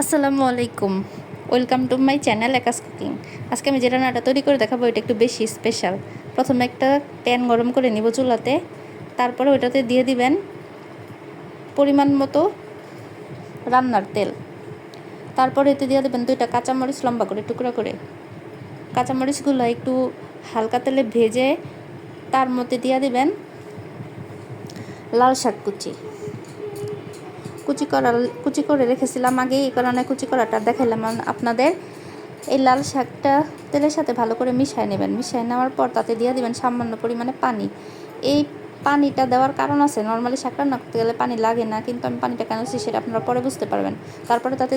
আসসালামু আলাইকুম, welcome to my channel একাস কুকিং। আজকে আমি যে রান্নাটা তৈরি করে দেখাবো এটা একটু বেশি স্পেশাল। প্রথমে একটা প্যান গরম করে নিব চুলাতে, তারপরে ওইটাতে দিয়ে দিবেন পরিমাণ মতো রান্নার তেল। তারপরে এতে দিয়ে দেবেন 2টা কাঁচামরিচ লম্বা করে টুকরা করে। কাঁচামরিচগুলো একটু হালকা তেলে ভেজে তার মধ্যে দিয়ে দিবেন লাল শাক কুচি করে রেখেছিলাম আগে, এই কারণে কুচি করাটা দেখাইলাম আপনাদের। এই লাল শাকটা তেলের সাথে ভালো করে মিশিয়ে নেবেন। মিশিয়ে নেওয়ার পর তাতে দিয়ে দিবেন সামান্য পরিমাণে পানি। এই পানিটা দেওয়ার কারণ আছে, নর্মালি শাক রান্না করতে গেলে পানি লাগে না, কিন্তু আমি পানিটা কেন দিচ্ছি সেটা আপনারা পরে বুঝতে পারবেন। তারপরে তাতে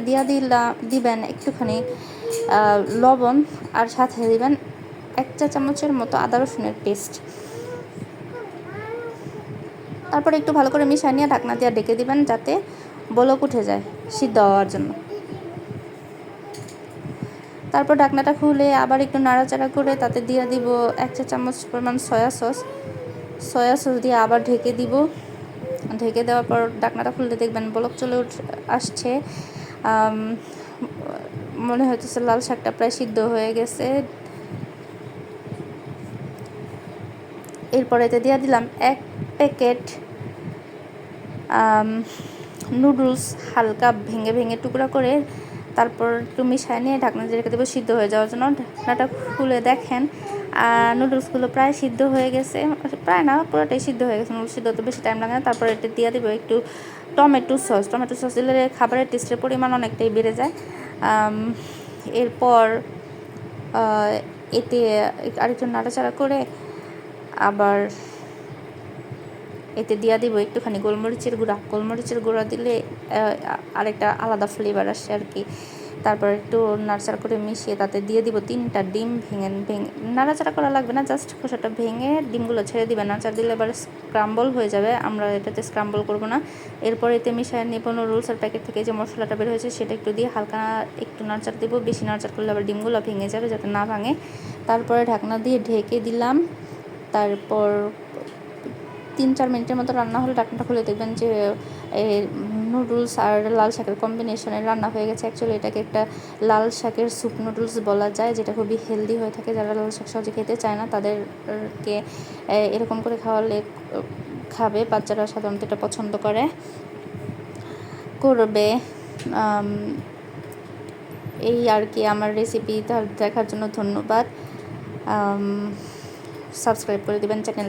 দিবেন একটুখানি লবণ, আর সাথে দিবেন 1 চা চামচের মতো আদা রসুনের পেস্ট। তারপরে একটু ভালো করে মিশিয়ে নিয়ে ঢাকনা দিয়ে ঢেকে দিবেন যাতে বলক উঠে যায় সিদ্ধ হওয়ার জন্য। তারপর ঢাকনাটা খুলে আবার একটু নাড়াচাড়া করে তাতে দিয়ে দিব 1 চা চামচ পরিমাণ সয়া সস দিয়ে আবার ঢেকে দিব। ঢেকে দেওয়ার পর ঢাকনাটা খুললে দেখবেন বলক চলে আসছে। মনে হইতেছে লাল শাকটা প্রায় সিদ্ধ হয়ে গেছে। এরপর এতে দিয়ে দিলাম 1 প্যাকেট নুডলস, হালকা ভেঙে ভেঙে টুকরা করে। তারপর একটু মিশিয়ে নিয়ে ঢাকনা দিয়ে রেখে দেবো সিদ্ধ হয়ে যাওয়ার জন্য। ঢাকনাটা খুলে দেখেন নুডলসগুলো প্রায় সিদ্ধ হয়ে গেছে, প্রায় না পুরোটাই সিদ্ধ হয়ে গেছে। নুডলস সিদ্ধ হতে বেশি টাইম লাগে না। তারপর এটা দিয়ে দেবো একটু টমেটো সস দিলে খাবারের টেস্টের পরিমাণ অনেকটাই বেড়ে যায়। এরপর এতে আরেকটু নাড়াচাড়া করে আবার এতে দিয়ে দিব একটুখানি গোলমরিচের গুঁড়া দিলে আরেকটা আলাদা ফ্লেভার আসে আর কি। তারপর একটু নাড়াচাড়া করে মিশিয়ে তাতে দিয়ে দিব 3টা ডিম ভেঙে নাড়াচাড়া করা লাগবে না, জাস্ট খোসাটা ভেঙে ডিমগুলো ছেড়ে দিবেন। নাড়াচাড়া দিলে এবার স্ক্রাম্বল হয়ে যাবে, আমরা এটাতে স্ক্রাম্বল করব না। এরপর এতে মিশিয়ে নেব নুডলসের প্যাকেট থেকে যে মশলাটা বের হয়েছে সেটা একটু দিয়ে হালকা একটু নাড়াচাড়া দেবো। বেশি নাড়াচাড়া করলে আবার ডিমগুলো ভেঙে যাবে, যাতে না ভাঙে। তারপরে ঢাকনা দিয়ে ঢেকে দিলাম। তারপর 3-4 মিনিটের মতো রান্না হলে ঢাকনাটা খুলে দেখবেন যে নুডলস আর লাল শাকের কম্বিনেশনে রান্না হয়ে গেছে। অ্যাকচুয়ালি এটাকে একটা লাল শাকের স্যুপ নুডলস বলা যায়, যেটা খুবই হেলদি হয়ে থাকে। যারা লাল শাক সহজে খেতে চায় না তাদেরকে এরকম করে খাওয়ালে খাবে। বাচ্চারা সাধারণত এটা পছন্দ করবে। এই আর কি আমার রেসিপি দেখার জন্য ধন্যবাদ। সাবস্ক্রাইব করে দেবেন চ্যানেল।